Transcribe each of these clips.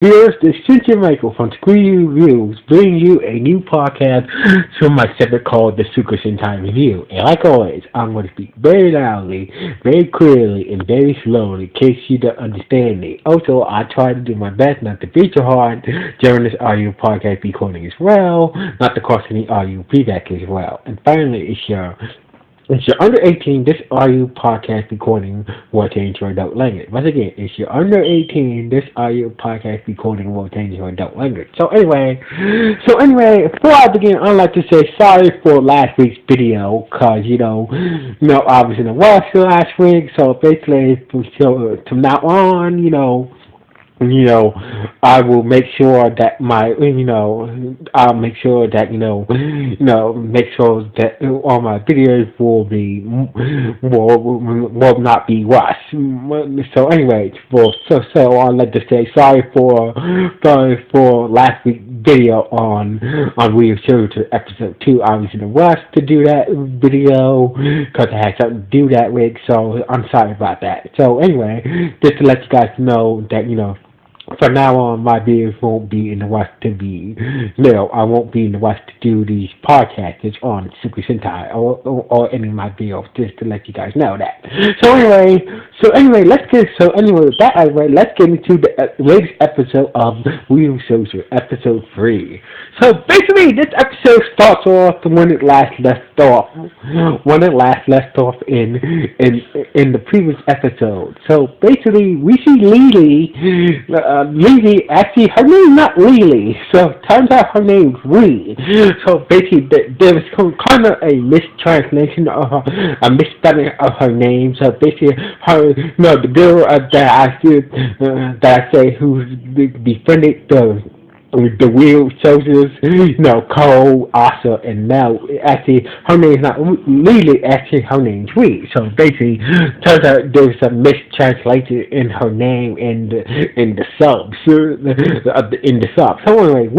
Here's the Cynthia Michael from Kishiryu Reviews, bringing you a new podcast from my segment called the Super Sentai Review. And like always, I'm going to speak very loudly, very clearly, and very slowly in case you don't understand me. Also, I try to do my best not to feature hard during this audio podcast recording as well, not to cause any audio feedback as well. And finally, if you're under 18, this audio podcast recording will change your adult language. Once again, if you're under 18, this audio podcast recording will change your adult language. So anyway, before I begin, I'd like to say sorry for last week's video, cause I was in the rush last week. So basically, from now on, I will make sure that I'll make sure that make sure that all my videos will not be rushed. So anyway, I'd like to say sorry for last week's video on Ryusoulger episode 2. I was in a rush to do that video because I had something to do that week, so I'm sorry about that. So anyway, just to let you guys know that from now on, my videos won't be in the rush to be, I won't be in the rush to do these podcasts on Super Sentai or any of my videos, just to let you guys know that. Let's get into the latest episode of Ryusoulger, episode 3. So basically, this episode starts off when it last left off in the previous episode. So basically, we see Lily, actually, her name's not Lily, so turns out her name's Ree. So basically, there was kind of a mistranslation of a misspelling of her name. So basically, the girl that I say who befriended the real soldiers, Cole, Asa, and Mel. Actually, her name's not Lily. Actually, her name's Ree. So basically, turns out there's a mistranslation in her name in the subs. So anyway,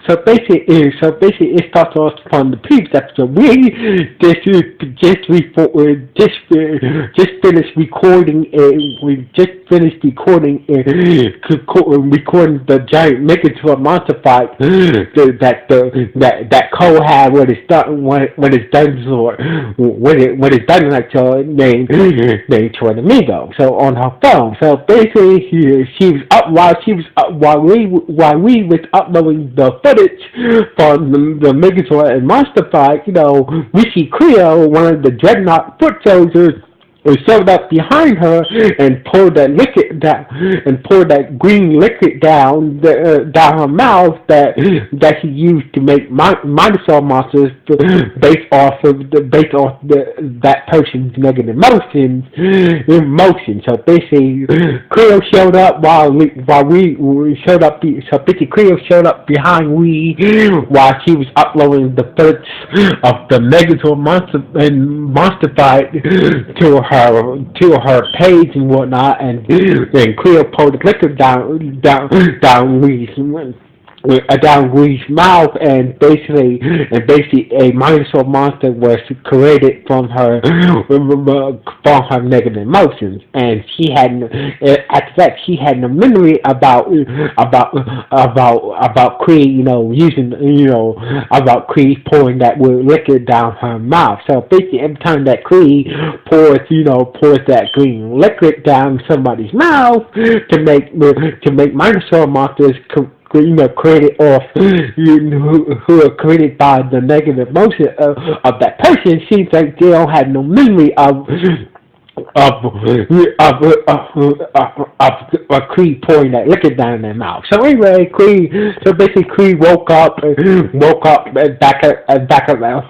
so basically, it starts off from the previous episode. We just finished recording. We just finished recording the giant Mecha to a monster fight that Cole had with his dinosaur named Tornamigo. So on her phone. So basically, she was up while we was uploading the footage from the Megazord and monster fight. We see Creo, one of the Dreadnought foot soldiers, showed up behind her and poured that green liquid down her mouth that she used to make Minosaur monsters based off that person's negative emotion. So basically, Creo showed up while we showed up. So basically, Creo showed up behind we while she was uploading the footage of the Megazord monster fight to her page and whatnot, and Cleo poured the liquor down Ree's mouth, and basically a Minosaur monster was created from her negative emotions, and after that she had no memory about Cree, about Cree pouring that liquor down her mouth. So basically, every time that Cree pours that green liquid down somebody's mouth to make Minosaur monsters created who are created by the negative emotion of that person. Seems like they don't have no memory of Cree pouring that liquid down their mouth. So anyway, Cree woke up back at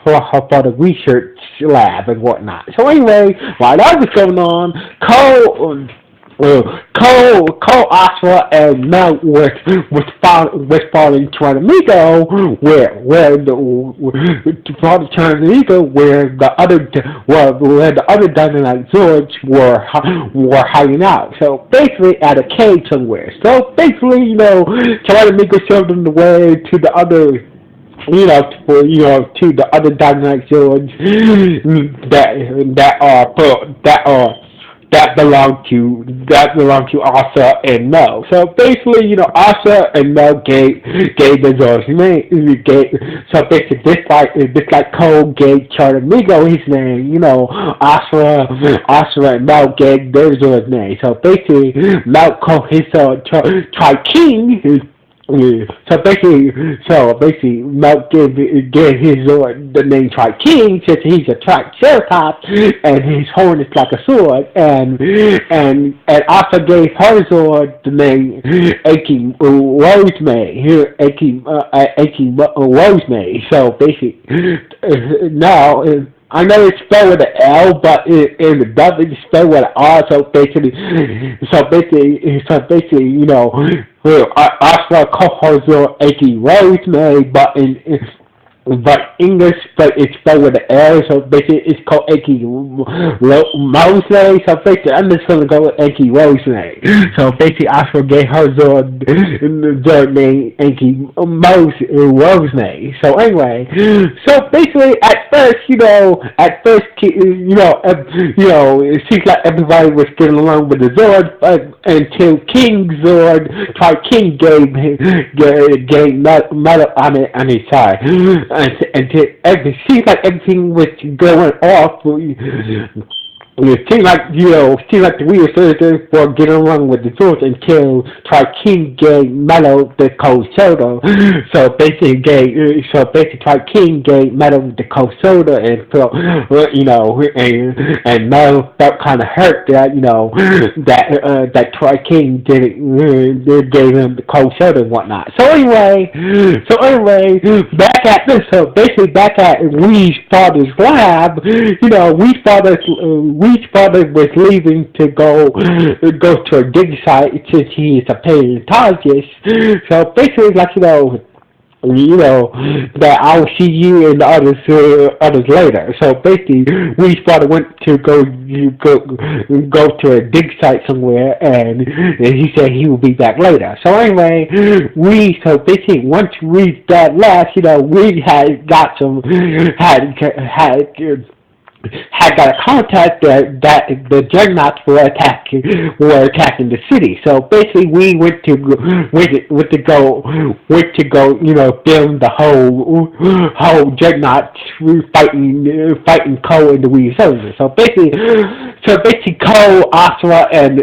for the research lab and whatnot. So anyway, while that was going on, Cole, Asra, and Mel was following Tornamigo, where the other Dynamite Zords were hiding out. So basically, at a cave somewhere. So basically, Tornamigo showed them the way to the other. To the other Dynamite Zords that are that belonged to Asa and Mel. So basically, Asa and Mel gave the Zor's name. So basically, this like Cole gave Charamigo his name. Asa and Mel gave their Zor's name. So basically, Mel called his Tri King. So basically, Mount gave his Zord the name Tri King since he's a Triceratops and his horn is like a sword, and also gave her Zord the name Aki Rosemary. So basically, now. I know it's spelled with an L, but in the dub it's spelled with an R. I call her Aki Rosemary, but English, but it's spelled with an L, so basically it's called Aki Rosemary. So basically, I'm just gonna go with Aki Rosemary. So basically, Oscar gave her the name Aki Rosemary. So anyway, so basically, at first, it seems like everybody was getting along with the Zord, but until King Zord, King gave metal on his side. And it seems like everything was going off. It seemed like the Ryusoulger were getting along with the Zords until King gave Metal the cold soda. So basically, King gave Metal the cold soda and felt, and Metal felt kind of hurt that King didn't gave him the cold soda and whatnot. So anyway, back at Wee's father's lab, Wee's father was leaving to go to a dig site since he is a paleontologist. So basically, that I will see you and the others later. So basically, Wee's father went to go to a dig site somewhere, and he said he will be back later. So anyway, once Wee's dad left, we had got a contact that the Juggernauts were attacking the city. So basically, we went to go, build the whole Juggernauts fighting Cole and the Ryusoulger. So basically, Cole, Asura, and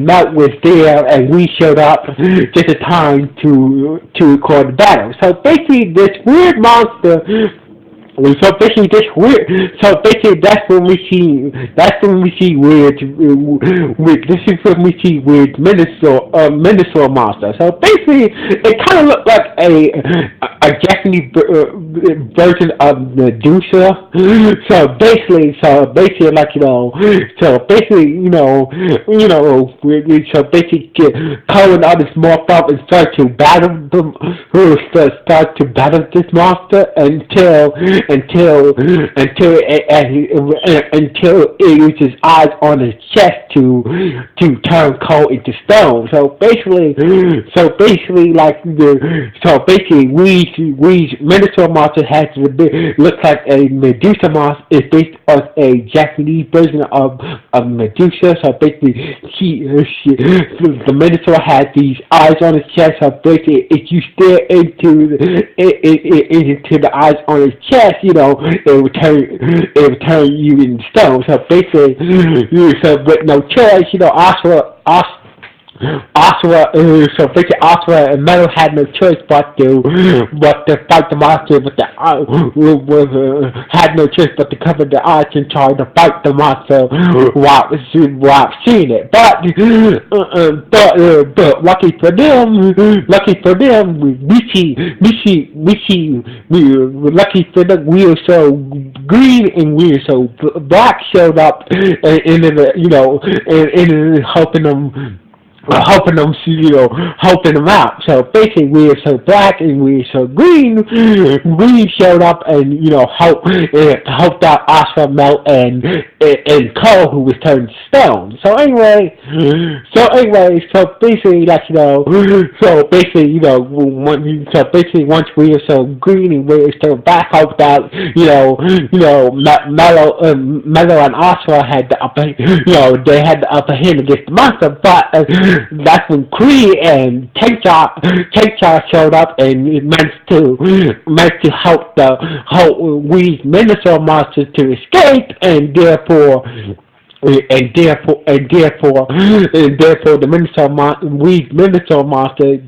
Mount was there, and we showed up just in time to record the battle. So basically, this weird monster. So basically, that's when we see weird. This is when we see weird Minosaur monster. So basically, it kind of looked like a Japanese version of Medusa. So basically, Cole and others morphed up and start to battle this monster until it uses eyes on his chest to turn Cole into stone. So basically, Wee's Minotaur monster looks like a Medusa monster. Is based on a Japanese version of Medusa. So basically, the Minotaur has these eyes on his chest. So basically, if you stare into the eyes on his chest, it would turn you into stone. So basically, with no choice, Asura and Metal had no choice but to fight the monster, had no choice but to cover their eyes and try to fight the monster while seeing it. But lucky for them, we are so green and we are so black showed up and helping them helping them, helping them out. So basically, we are so black and we are so green. Green showed up and helped out Oscar, Mel, and Cole, who was turned stone. So basically, like once we are so green and we are so black, helped out, Mello and Oscar had the upper, they had the upper hand against the monster, but that's when Kree and Tank showed up and managed to help the whole Minotaur monster to escape, and therefore the Minotaur monster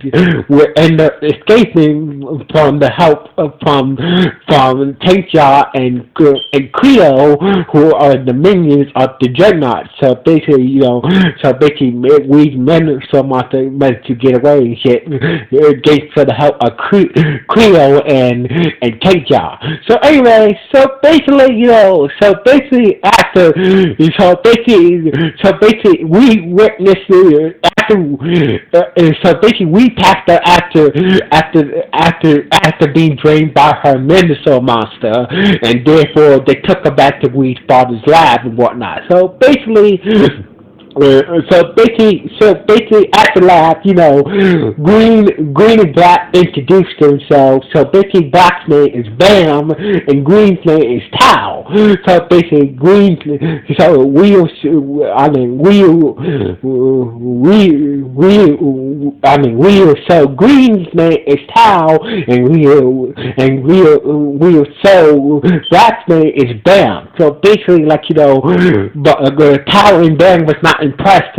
will end up escaping from the help from Tankjaw and Creo, who are the minions of the Dreadnought. So basically, Minotaur monster managed to get away and shit, against for the help of Creo and Tankjaw. So anyway, basically, we witnessed we passed her after being drained by her Minotaur monster, and therefore they took her back to Weed's father's lab and whatnot. So basically, at the lab, Green and Black introduced themselves. So basically, Black's name is Bam and Green's name is Tao. So basically, So Green's name is Tao and So Black's name is Bam. So basically, but Tao and Bam was not impressed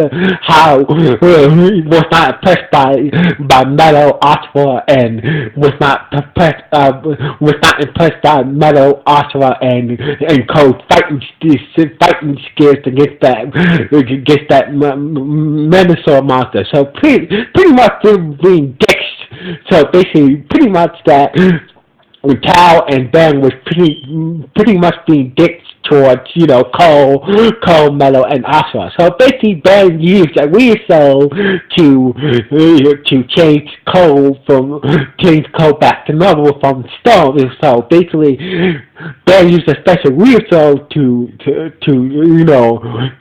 by Meadow Ottawa, and was not impressed by Meadow Ottawa and Cole's fighting skills against that Minotaur monster. So pretty much being dicks. So basically, pretty much that Tao and Ben was pretty much being dicks towards, Cole, Mello, and Asha. So basically, Ben used a Ryusoulger to change Cole back to normal from stone. So basically, Ben used a special Ryusoulger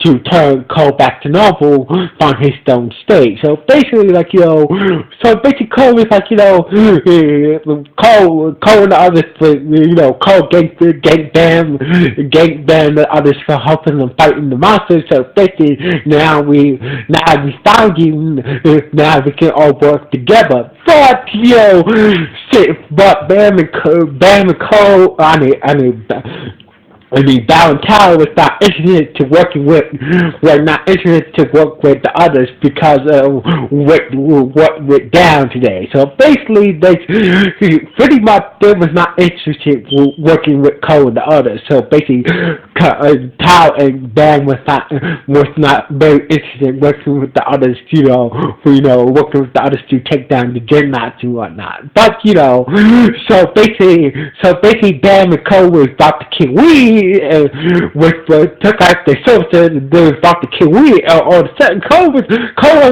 to turn Cole back to normal from his stone state. So basically, Cole is Cole and the others, Cole ganked Ben and the others for helping them fighting the monsters. So basically, now we found you. Now we can all work together. But Bam and Cole, Bow and Tower was not interested to work with the others because of what went down today. So basically, pretty much they was not interested working with Cole and the others. So basically, Tower and Bam was not very interested in working with the others. Working with the others to take down the Dreadnoughts and whatnot. But so basically, Bam and Cole was about to kill Weed. Took out their soldiers and they was about to kill Weed. Or the second Cole and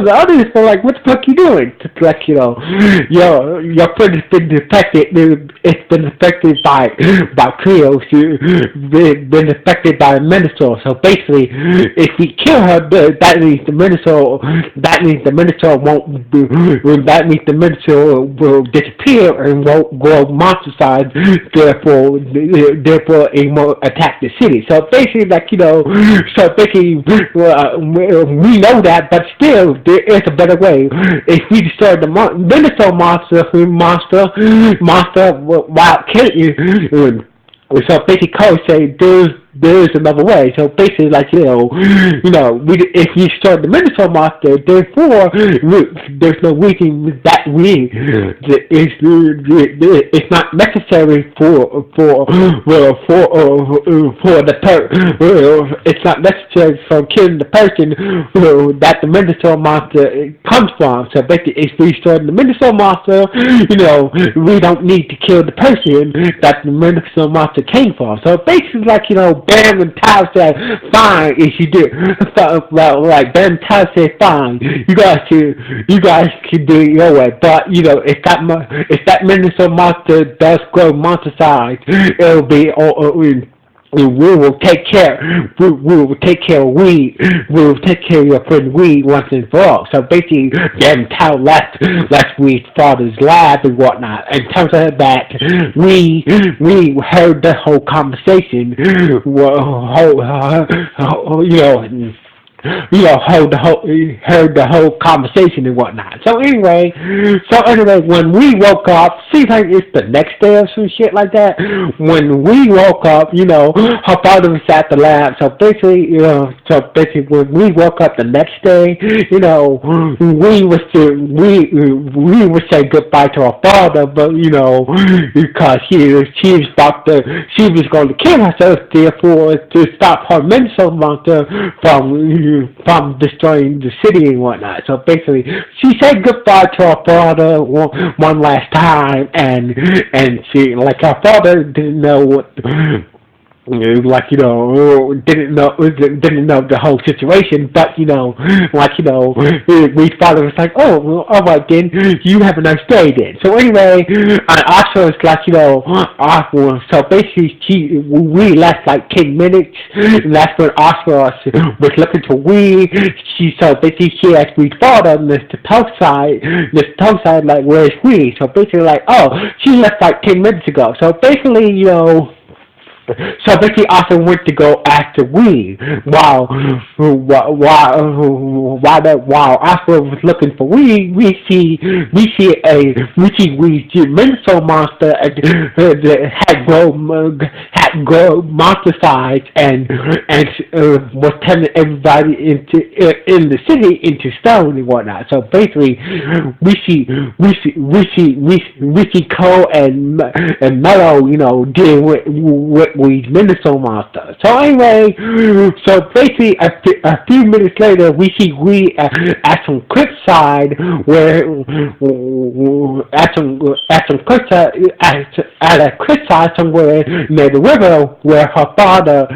the others were like, what the fuck you doing? It's like, your friend has been affected. It's been affected by Cleo. Been affected by Minotaur. So basically, if we kill her, that means the Minotaur won't. That means the Minotaur will disappear and won't grow monster size. Therefore, it won't attack the city. So basically, we know that, but still, there is a better way. If we destroy the Minotaur monster while killing you, so basically, Cole say there is another way. So basically, if you start the Minotaur monster, therefore there's no reason that it's not necessary it's not necessary for killing the person that the Minotaur monster comes from. So basically, if we start the Minotaur monster, we don't need to kill the person that the Minotaur monster came from. So basically, Bam and Tao said, fine, if you do. So, like, Bam and Tao said, fine, you guys can do it your way. But, you know, if that Minnesota monster does grow monster size, it'll be, we will take care. We will take care of we. We will take care of your friend we once and for all. So basically, then Tao left Wee's father's lab and whatnot. And tells her that we heard the whole conversation. Heard the whole conversation and whatnot. So anyway, when we woke up, seems like it's the next day or some shit like that. When we woke up, you know, her father was at the lab. So basically, when we woke up the next day, you know, we were saying goodbye to our father, but you know, because she was going to kill herself, therefore to stop her mental monster from destroying the city and whatnot. So basically, she said goodbye to her father one last time, and she, like, her father didn't know what. Like, you know, didn't know the whole situation, but you know, like, you know, we father was like, oh, well, all right then, you have a nice day then. So anyway, and also it's like, you know, so basically we left like 10 minutes, and that's when Oscar was looking for we. So basically she asked we father, Mr. Toeside, like, where's we? So basically, like, oh, she left like 10 minutes ago. So basically, you know. So basically, Arthur went to go after Wee, while Arthur was looking for Wee, we see Wee's mental monster had grown monster size and was turning everybody in the city into stone and whatnot. So basically, we see Cole and Mello, you know, deal with Weed's Minnesota monster. So anyway, so basically a few minutes later, we see Weed at some cliffside at a cliffside somewhere near the river where her father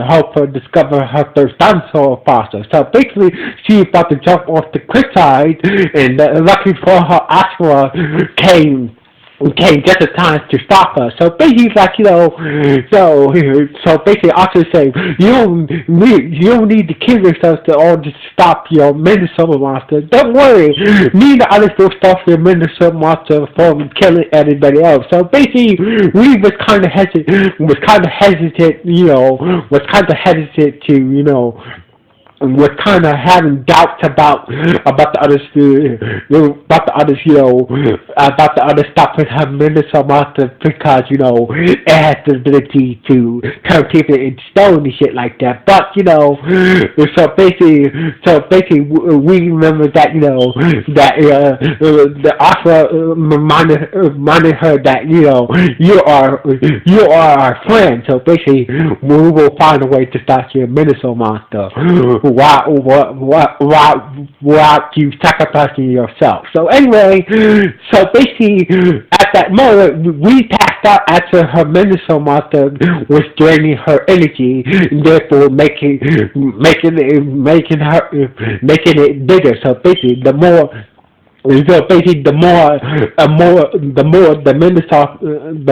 helped her discover her first dinosaur fossil. So basically, she's about to jump off the cliffside, and luckily for her, Ashura came just in time to stop us. So basically, like, you know, so basically, Oscar saying, you don't need to kill yourself to all just stop your Minnesota monster. Don't worry, me and the others will stop your Minnesota monster from killing anybody else. So basically, we was kind of hesitant, to, you know, was kind of having doubts about the others, stopping her Minnesota monster because, you know, it has the ability to turn people into stone and shit like that. But, you know, so basically, we remember that, you know, that the Oscar reminded her that, you know, you are our friend. So basically, we will find a way to stop your Minnesota monster. While you sacrificing yourself. So anyway, so basically, at that moment, we passed out after her Minnesota monster was draining her energy, and therefore making it bigger. So basically, the more the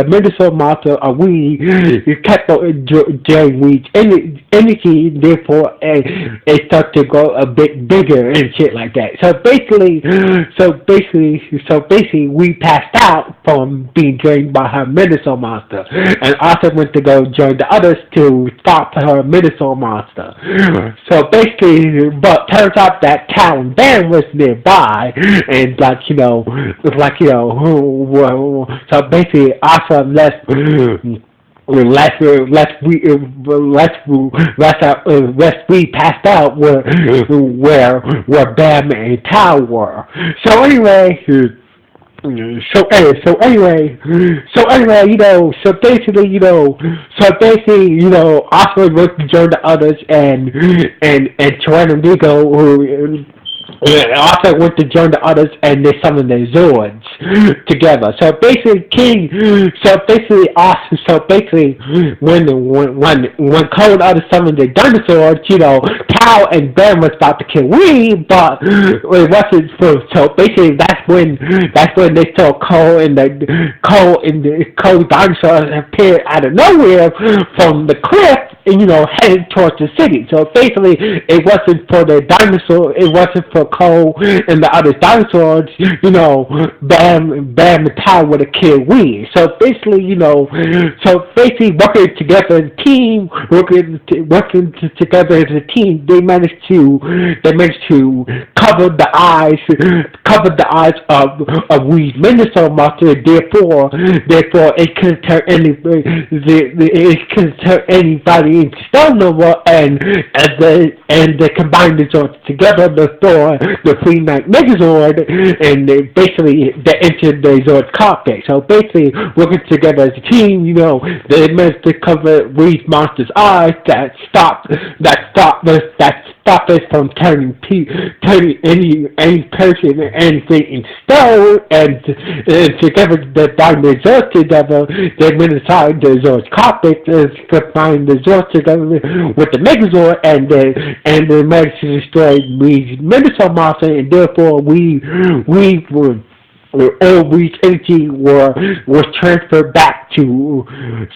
Minnesota monster we kept draining Weed's energy, therefore it started to go a bit bigger and shit like that. So basically, we passed out from being drained by her Minnesota monster, and Arthur went to go join the others to stop her Minnesota monster. So basically, but turns out that Town Dan was nearby, and so basically, Arthur left we passed out where Bam and Tao were. So anyway, you know, Oscar went to join the others, and Tyrannico also went to join the others, and they summoned their Zords together. So basically, when Cole and others summoned their dinosaurs, Tao and Ben was about to kill Wee, but it wasn't for. So basically, that's when they saw Cole dinosaurs appeared out of nowhere from the cliff, and headed towards the city. So basically, it wasn't for the dinosaur. It wasn't for Cole and the other dinosaurs. Bam and Tao would have killed Wee. So basically, working together as a team, together as a team, they managed to cover the eyes of Wee's Minotaur monster. Therefore, it couldn't turn anybody into stone no more. And they combined the Zords together, the Free Knight Megazord, and they entered the Zord cockpit. So basically, working together as a team, they managed to cover Wee's monster's eyes that stopped us from turning any person or anything into stone, and together they bind the Zords together. They went inside the Zord's cockpit to combine the Zords together with the Megazord, and they managed to destroy Wee's Minotaur monster, and therefore all Wee's energy was transferred back to.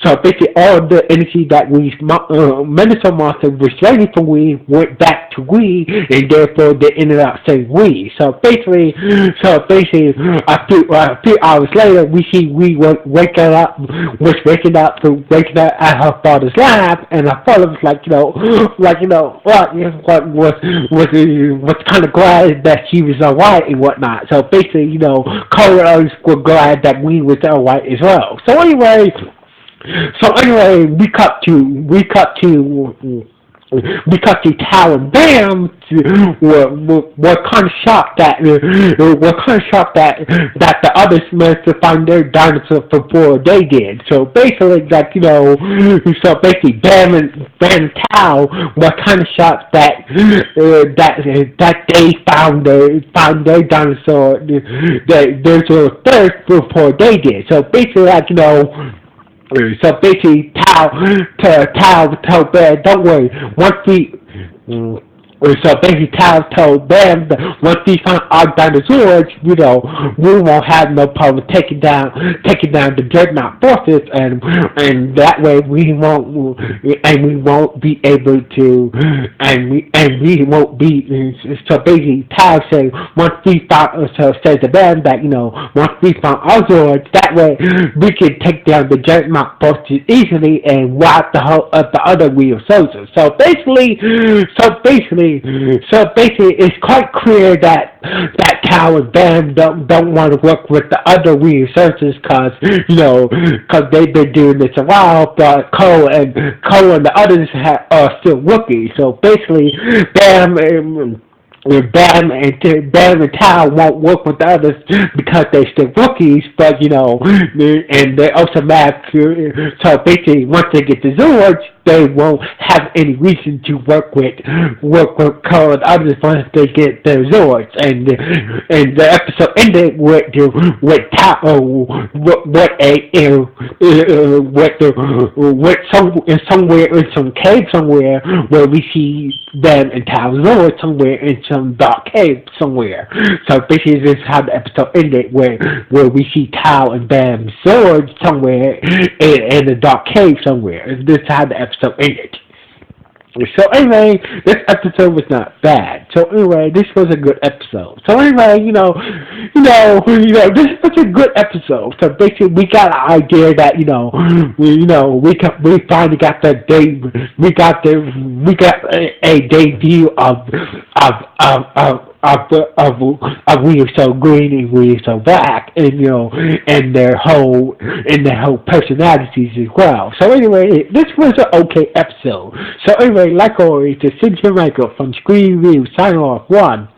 So basically, all the energy that Wee's Minotaur monster was draining from Wee went back to Wee, and therefore they ended up saving Wee. So basically, a few hours later, we see Wee waking up at her father's lab, and her father was was kind of glad that she was alright and whatnot. So basically, Cole and others were glad that Wee was alright as well. So anyway, we cut to Tao and Bam were kind of shocked that the others managed to find their dinosaur before they did. So basically, Bam and Tao were kind of shocked that they found their dinosaur first before they did. So basically, Tao told Bear, don't worry, Tao told them that once we find our dinosaurs, we won't have no problem taking down the dreadnought forces, and that way we won't be able to, and we won't be. So basically, Tao said once we found, says to them that once we found our Zords, that way we can take down the dreadnought forces easily and wipe the whole of the other Ryusoulgers. So basically, it's quite clear that Tao and Bam don't want to work with the other Ryusoulgers because they've been doing this a while, but Cole and the others are still rookies. So basically, Bam and Tao won't work with the others because they're still rookies, but and they also mad. So basically, once they get the Zords, they won't have any reason to work with Cole and others once they get their Zords. And the episode ended with Tao somewhere in some cave somewhere where we see them and Tao's Zords somewhere in some dark cave somewhere. So basically, this is how the episode ended, where we see Tao and Bam's Zords somewhere in a dark cave somewhere. This is how the episode ended. So anyway, this episode was not bad. So anyway, this was a good episode. So anyway, this was a good episode. So basically, we got an idea that we finally got a debut of We Are So Green and We Are So Black, and their whole personalities as well. So anyway, this was an okay episode. So anyway, like always, this is Michael from Screen Review signing off. 1.